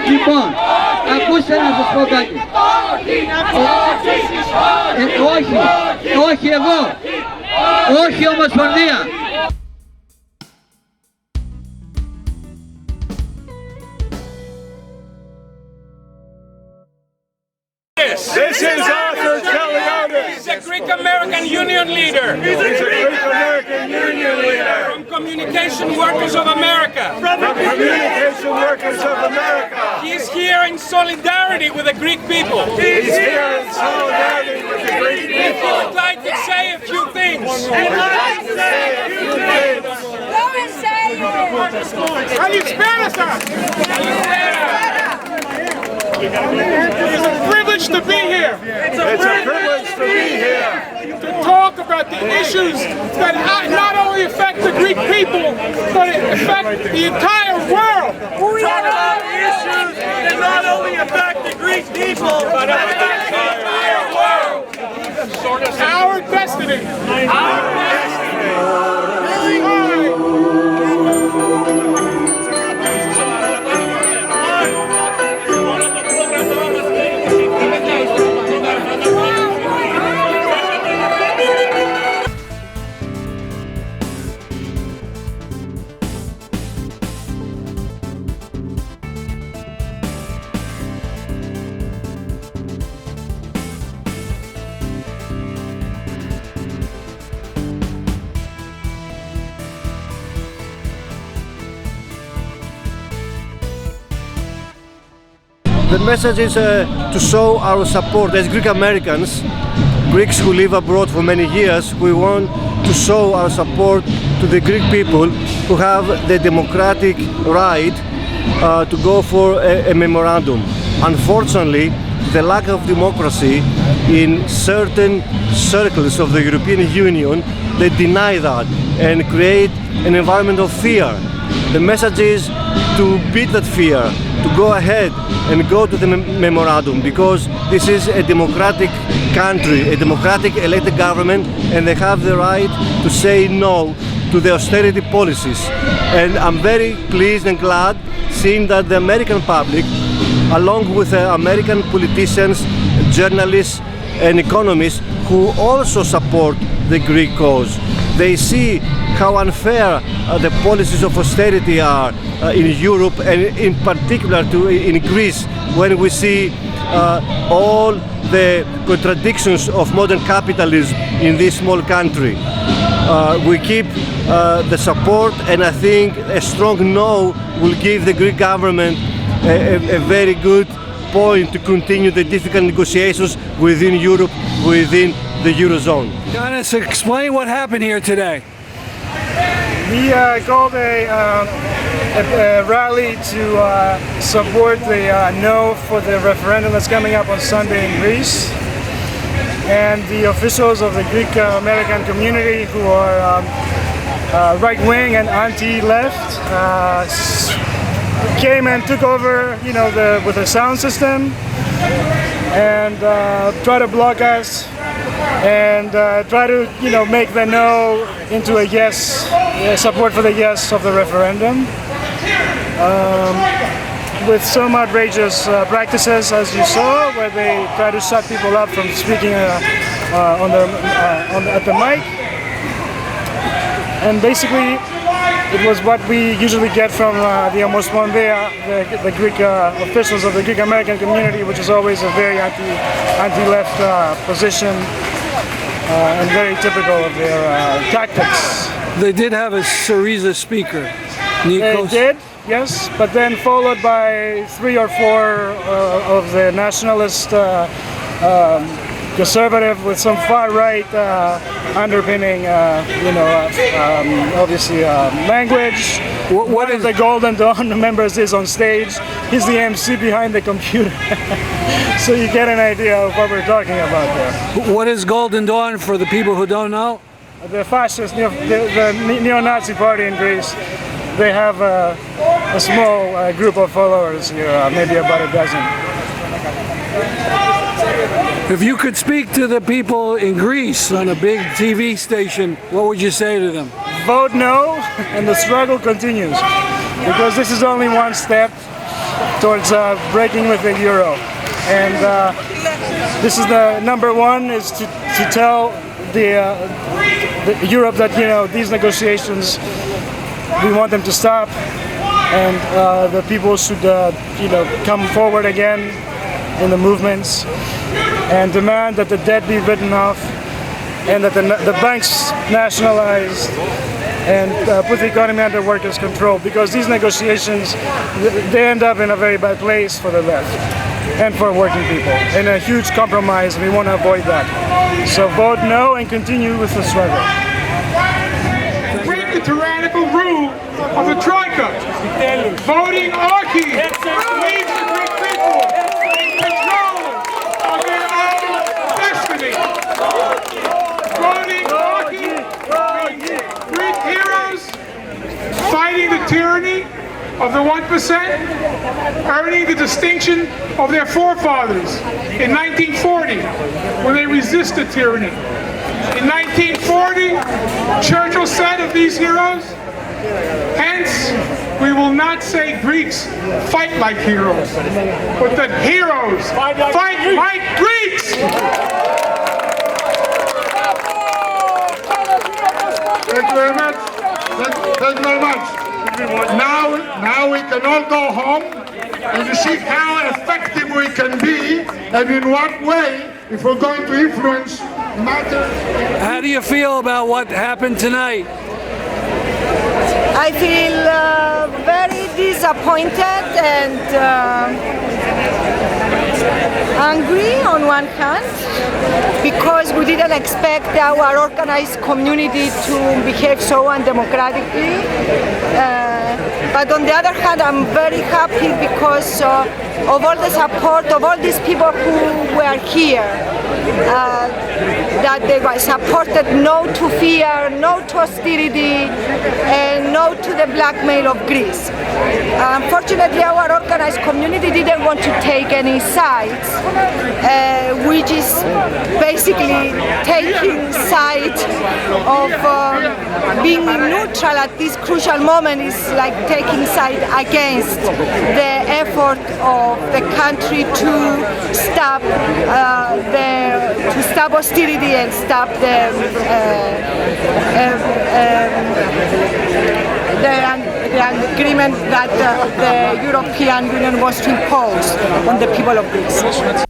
Λοιπόν, ακούστε να σας πω κάτι. Όχι εγώ. Όχι Ομοσπονδία. This is Arthur Keliotis. He's a Greek-American Union leader. He's a Greek-American Union leader. From Communication Workers of America. From Communication Workers of America. He's here in solidarity with the Greek people. He's here in solidarity with the Greek people. I'd like to say a few things. I'd like to say a few things. It's a privilege to be here. It's a privilege to be here. To talk about the issues that not only affect the Greek people, but it affect the entire world. Talk about issues that not only affect the Greek people, but affect the entire world. Our destiny. Our destiny. The message is to show our support as Greek Americans, Greeks who live abroad for many years. We want to show our support to the Greek people who have the democratic right to go for a memorandum. Unfortunately, the lack of democracy in certain circles of the European Union, they deny that and create an environment of fear. The message is to beat that fear, to go ahead and go to the memorandum, because this is a democratic country, a democratic elected government, and they have the right to say no to the austerity policies. And I'm very pleased and glad seeing that the American public, along with American politicians, journalists and economists who also support the Greek cause. They see how unfair the policies of austerity are in Europe, and in particular in Greece, when we see all the contradictions of modern capitalism in this small country. We keep the support, and I think a strong no will give the Greek government a very good point to continue the difficult negotiations within Europe, within the Eurozone. Iannis, explain what happened here today. We called a rally to support the no for the referendum that's coming up on Sunday in Greece. And the officials of the Greek American community, who are right-wing and anti-left, came and took over, with the sound system and try to block us and try to, make the no into a yes, support for the yes of the referendum. With some outrageous practices, as you saw, where they try to shut people up from speaking at the mic. And basically, it was what we usually get from the Omospondia, the Greek officials of the Greek American community, which is always a very anti-left position and very typical of their tactics. They did have a Syriza speaker. Nikos. They did, yes, but then followed by 3 or 4 of the nationalist conservative with some far-right underpinning, obviously language. One of the Golden Dawn members is on stage. He's the MC behind the computer. So you get an idea of what we're talking about there. What is Golden Dawn for the people who don't know? The fascist, the neo-Nazi party in Greece. They have a small group of followers here, maybe about a dozen. If you could speak to the people in Greece on a big TV station, what would you say to them? Vote no, and the struggle continues. Because this is only one step towards breaking with the euro. And this is the number one, is to tell the Europe that, you know, these negotiations, we want them to stop, and the people should, you know, come forward again in the movements and demand that the debt be written off and that the banks nationalized and put the economy under workers' control, because these negotiations, they end up in a very bad place for the left and for working people, in a huge compromise. We want to avoid that. So vote no and continue with the struggle. Break the tyrannical rule of the Troika. Voting Archie leaves the Greek people in control of their own destiny. Voting Archie means Greek heroes fighting the tyranny of the 1%, earning the distinction of their forefathers in 1940, when they resisted tyranny. In 1940, Churchill said of these heroes, hence, we will not say Greeks fight like heroes, but that heroes fight like Greeks! Thank you very much. Thank you very much. Now we can all go home and see how effective we can be, and in what way, if we're going to influence matters. How do you feel about what happened tonight? I feel very disappointed and angry on one hand, because we didn't expect our organized community to behave so undemocratically. But on the other hand, I'm very happy because of all the support of all these people who were here, that they were supported no to fear, no to austerity, and no to the blackmail of Greece. Unfortunately, our organized community didn't want to take any sides, which is basically taking side of being neutral at this crucial moment is like taking side against the effort of the country to stop austerity and stop the agreement that the European Union was to impose on the people of Greece.